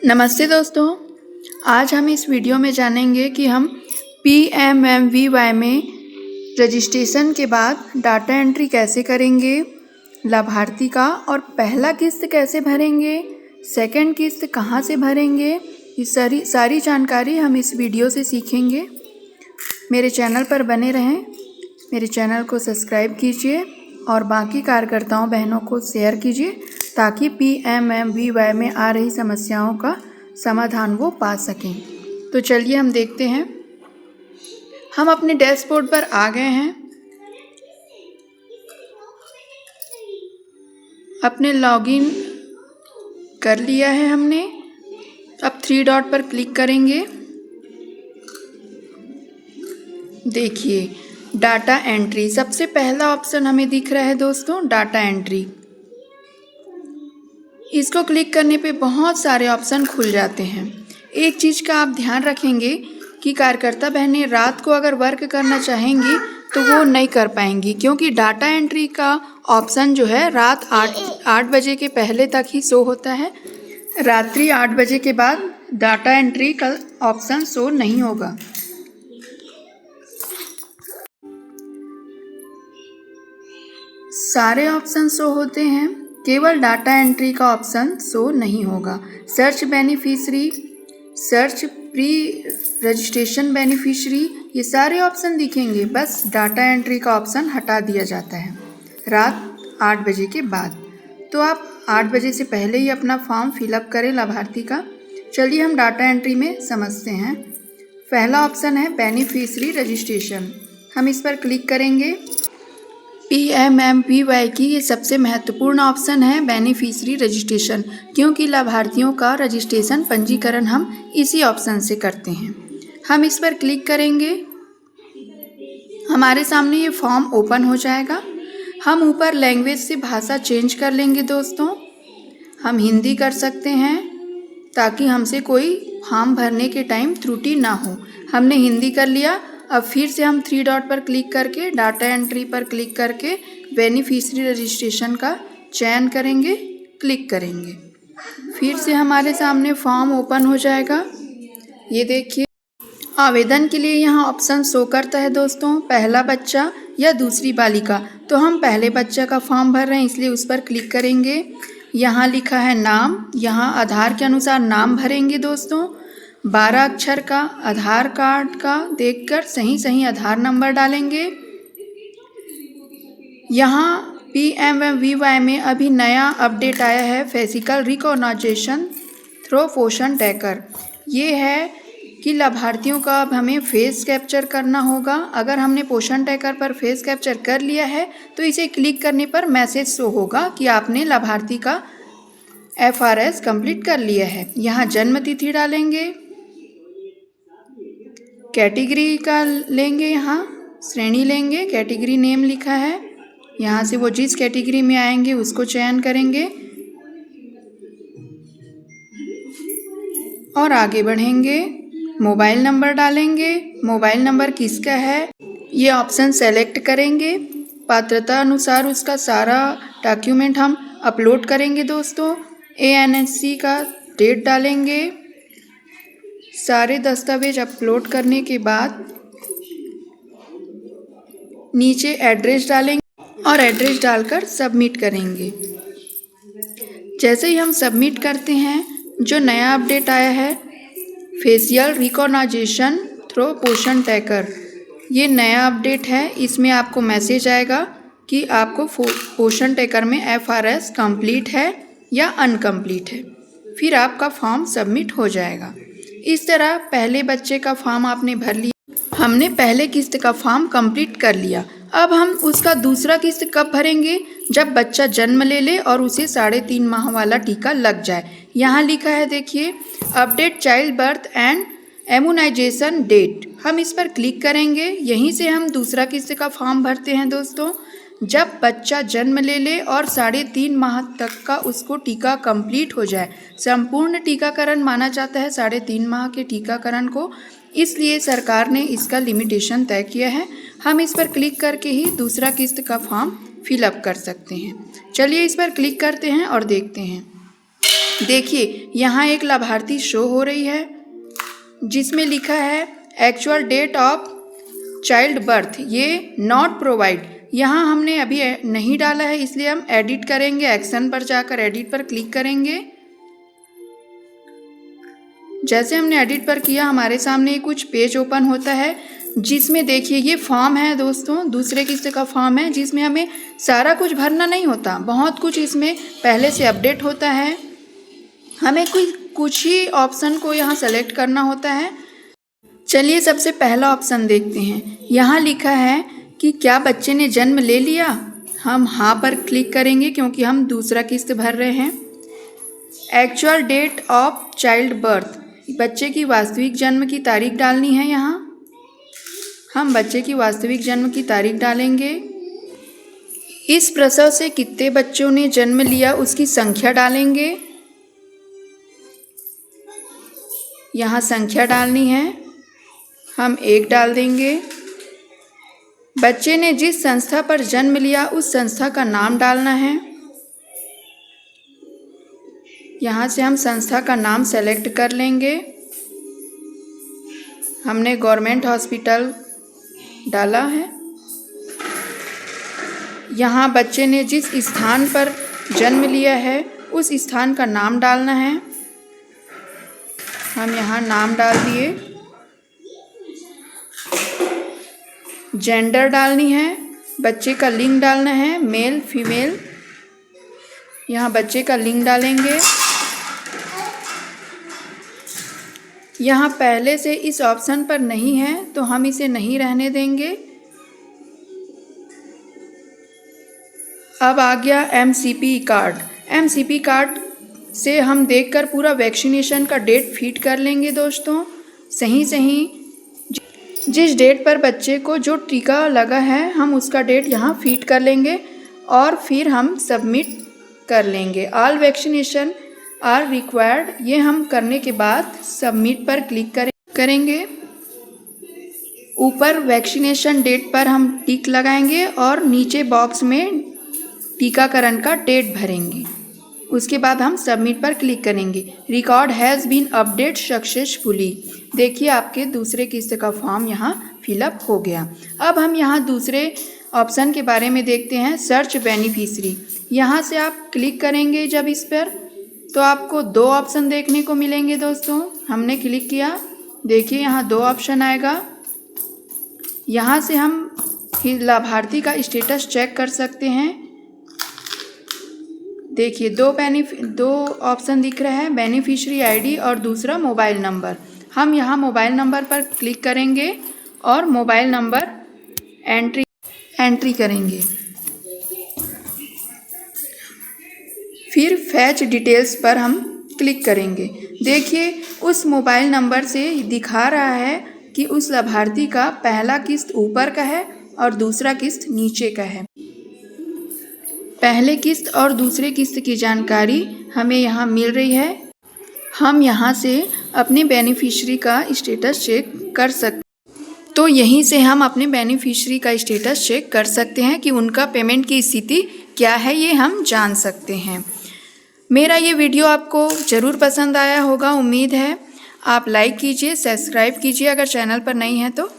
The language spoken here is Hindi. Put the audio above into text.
नमस्ते दोस्तों, आज हम इस वीडियो में जानेंगे कि हम PMMVY में रजिस्ट्रेशन के बाद डाटा एंट्री कैसे करेंगे, लाभार्थी का और पहला किस्त कैसे भरेंगे, सेकंड किस्त कहां से भरेंगे। ये सारी जानकारी हम इस वीडियो से सीखेंगे। मेरे चैनल पर बने रहें, मेरे चैनल को सब्सक्राइब कीजिए और बाकी कार्यकर्ताओं बहनों को शेयर कीजिए ताकि PMMVY में आ रही समस्याओं का समाधान वो पा सकें। तो चलिए हम देखते हैं। हम अपने डैशबोर्ड पर आ गए हैं। अपने लॉगिन कर लिया है हमने। अब 3 डॉट पर क्लिक करेंगे। देखिए डाटा एंट्री, सबसे पहला ऑप्शन हमें दिख रहा है दोस्तों, डाटा एंट्री। इसको क्लिक करने पे बहुत सारे ऑप्शन खुल जाते हैं। एक चीज़ का आप ध्यान रखेंगे कि कार्यकर्ता बहनें रात को अगर वर्क करना चाहेंगी तो वो नहीं कर पाएंगी, क्योंकि डाटा एंट्री का ऑप्शन जो है रात 8 बजे के पहले तक ही शो होता है। रात्रि 8 बजे के बाद डाटा एंट्री का ऑप्शन शो नहीं होगा। सारे ऑप्शन शो होते हैं, केवल डाटा एंट्री का ऑप्शन शो नहीं होगा। Search beneficiary, search pre registration beneficiary, ये सारे ऑप्शन दिखेंगे, बस डाटा एंट्री का ऑप्शन हटा दिया जाता है रात 8 बजे के बाद। तो आप 8 बजे से पहले ही अपना फॉर्म फिलअप करें लाभार्थी का। चलिए हम डाटा एंट्री में समझते हैं। पहला ऑप्शन है बेनिफिशरी रजिस्ट्रेशन, हम इस पर क्लिक करेंगे। PMMVY की ये सबसे महत्वपूर्ण ऑप्शन है बेनिफिशरी रजिस्ट्रेशन, क्योंकि लाभार्थियों का रजिस्ट्रेशन पंजीकरण हम इसी ऑप्शन से करते हैं। हम इस पर क्लिक करेंगे, हमारे सामने ये फॉर्म ओपन हो जाएगा। हम ऊपर लैंग्वेज से भाषा चेंज कर लेंगे दोस्तों। हम हिंदी कर सकते हैं ताकि हमसे कोई फॉर्म भरने के टाइम त्रुटि ना हो। हमने हिंदी कर लिया। अब फिर से हम 3 डॉट पर क्लिक करके डाटा एंट्री पर क्लिक करके बेनिफिशरी रजिस्ट्रेशन का चयन करेंगे, क्लिक करेंगे। फिर से हमारे सामने फॉर्म ओपन हो जाएगा। ये देखिए आवेदन के लिए यहाँ ऑप्शन शो करता है दोस्तों, पहला बच्चा या दूसरी बालिका। तो हम पहले बच्चा का फॉर्म भर रहे हैं, इसलिए उस पर क्लिक करेंगे। यहाँ लिखा है नाम, यहाँ आधार के अनुसार नाम भरेंगे दोस्तों। 12 अक्षर का आधार कार्ड का देखकर सही आधार नंबर डालेंगे। यहाँ PMMVY में अभी नया अपडेट आया है, फिजिकल रिकॉग्निशन थ्रू पोषण ट्रैकर। ये है कि लाभार्थियों का अब हमें फेस कैप्चर करना होगा। अगर हमने पोषण ट्रैकर पर फेस कैप्चर कर लिया है तो इसे क्लिक करने पर मैसेज शो होगा कि आपने लाभार्थी का FRS कंप्लीट कर लिया है। यहाँ जन्म तिथि डालेंगे, कैटेगरी का लेंगे, यहाँ श्रेणी लेंगे, कैटेगरी नेम लिखा है, यहाँ से वो जिस कैटेगरी में आएंगे उसको चयन करेंगे और आगे बढ़ेंगे। मोबाइल नंबर डालेंगे, मोबाइल नंबर किसका है ये ऑप्शन सेलेक्ट करेंगे। पात्रता अनुसार उसका सारा डॉक्यूमेंट हम अपलोड करेंगे दोस्तों। ANSC का डेट डालेंगे। सारे दस्तावेज अपलोड करने के बाद नीचे एड्रेस डालेंगे और एड्रेस डालकर सबमिट करेंगे। जैसे ही हम सबमिट करते हैं, जो नया अपडेट आया है फेशियल रिकॉग्निशन थ्रू पोषण ट्रैकर, ये नया अपडेट है। इसमें आपको मैसेज आएगा कि आपको पोषण ट्रैकर में FRS कंप्लीट है या अनकम्प्लीट है, फिर आपका फॉर्म सबमिट हो जाएगा। इस तरह पहले बच्चे का फॉर्म आपने भर लिया, हमने पहले किस्त का फॉर्म कंप्लीट कर लिया। अब हम उसका दूसरा किस्त कब भरेंगे? जब बच्चा जन्म ले और उसे 3.5 माह वाला टीका लग जाए। यहाँ लिखा है देखिए, update child birth and immunisation date, हम इस पर क्लिक करेंगे। यहीं से हम दूसरा किस्त का फॉर्म भरते हैं दोस्तों। जब बच्चा जन्म ले और 3.5 माह तक का उसको टीका कंप्लीट हो जाए। संपूर्ण टीकाकरण माना जाता है 3.5 माह के टीकाकरण को, इसलिए सरकार ने इसका लिमिटेशन तय किया है। हम इस पर क्लिक करके ही दूसरा किस्त का फॉर्म फिलअप कर सकते हैं। चलिए इस पर क्लिक करते हैं और देखते हैं। देखिए यहाँ एक लाभार्थी शो हो रही है जिसमें लिखा है actual date of child birth, ये नॉट प्रोवाइड। यहाँ हमने अभी नहीं डाला है, इसलिए हम एडिट करेंगे। एक्शन पर जाकर एडिट पर क्लिक करेंगे। जैसे हमने एडिट पर किया, हमारे सामने कुछ पेज ओपन होता है जिसमें देखिए ये फॉर्म है दोस्तों, दूसरे किस्त का फॉर्म है जिसमें हमें सारा कुछ भरना नहीं होता, बहुत कुछ इसमें पहले से अपडेट होता है। हमें कुछ ही ऑप्शन को यहाँ सेलेक्ट करना होता है। चलिए सबसे पहला ऑप्शन देखते हैं। यहाँ लिखा है कि क्या बच्चे ने जन्म ले लिया। हम हाँ पर क्लिक करेंगे क्योंकि हम दूसरा किस्त भर रहे हैं। Actual date of child birth, बच्चे की वास्तविक जन्म की तारीख डालनी है। यहाँ हम बच्चे की वास्तविक जन्म की तारीख डालेंगे। इस प्रसव से कितने बच्चों ने जन्म लिया उसकी संख्या डालेंगे। यहाँ संख्या डालनी है, हम 1 डाल देंगे। बच्चे ने जिस संस्था पर जन्म लिया उस संस्था का नाम डालना है। यहाँ से हम संस्था का नाम सेलेक्ट कर लेंगे। हमने गवर्नमेंट हॉस्पिटल डाला है। यहाँ बच्चे ने जिस स्थान पर जन्म लिया है उस स्थान का नाम डालना है। हम यहाँ नाम डाल दिए। जेंडर डालनी है, बच्चे का लिंग डालना है, मेल फीमेल। यहाँ बच्चे का लिंग डालेंगे। यहाँ पहले से इस ऑप्शन पर नहीं है तो हम इसे नहीं रहने देंगे। अब आ गया MCP कार्ड। MCP कार्ड से हम देखकर पूरा वैक्सीनेशन का डेट फिट कर लेंगे दोस्तों। सही जिस डेट पर बच्चे को जो टीका लगा है हम उसका डेट यहाँ फिट कर लेंगे और फिर हम सबमिट कर लेंगे। ऑल वैक्सीनेशन आर रिक्वायर्ड, ये हम करने के बाद सबमिट पर क्लिक करेंगे। ऊपर वैक्सीनेशन डेट पर हम टिक लगाएंगे और नीचे बॉक्स में टीकाकरण का डेट भरेंगे। उसके बाद हम सबमिट पर क्लिक करेंगे। Record has been update successfully. देखिए आपके दूसरे किस्त का फॉर्म यहाँ फिलअप हो गया। अब हम यहाँ दूसरे ऑप्शन के बारे में देखते हैं, सर्च बेनिफिशरी। यहाँ से आप क्लिक करेंगे जब इस पर तो आपको 2 ऑप्शन देखने को मिलेंगे दोस्तों। हमने क्लिक किया, देखिए यहाँ 2 ऑप्शन आएगा। यहाँ से हम लाभार्थी का स्टेटस चेक कर सकते हैं। देखिए 2 ऑप्शन दिख रहा है, बेनिफिशियरी आईडी और दूसरा मोबाइल नंबर। हम यहाँ मोबाइल नंबर पर क्लिक करेंगे और मोबाइल नंबर एंट्री करेंगे। फिर फैच डिटेल्स पर हम क्लिक करेंगे। देखिए उस मोबाइल नंबर से दिखा रहा है कि उस लाभार्थी का पहला किस्त ऊपर का है और दूसरा किस्त नीचे का है। पहले किस्त और दूसरे किस्त की जानकारी हमें यहाँ मिल रही है। हम यहाँ से अपने बेनिफिशियरी का स्टेटस चेक कर सकते हैं। तो यहीं से हम अपने बेनिफिशियरी का स्टेटस चेक कर सकते हैं कि उनका पेमेंट की स्थिति क्या है, ये हम जान सकते हैं। मेरा ये वीडियो आपको ज़रूर पसंद आया होगा, उम्मीद है। आप लाइक कीजिए, सब्सक्राइब कीजिए अगर चैनल पर नहीं है तो।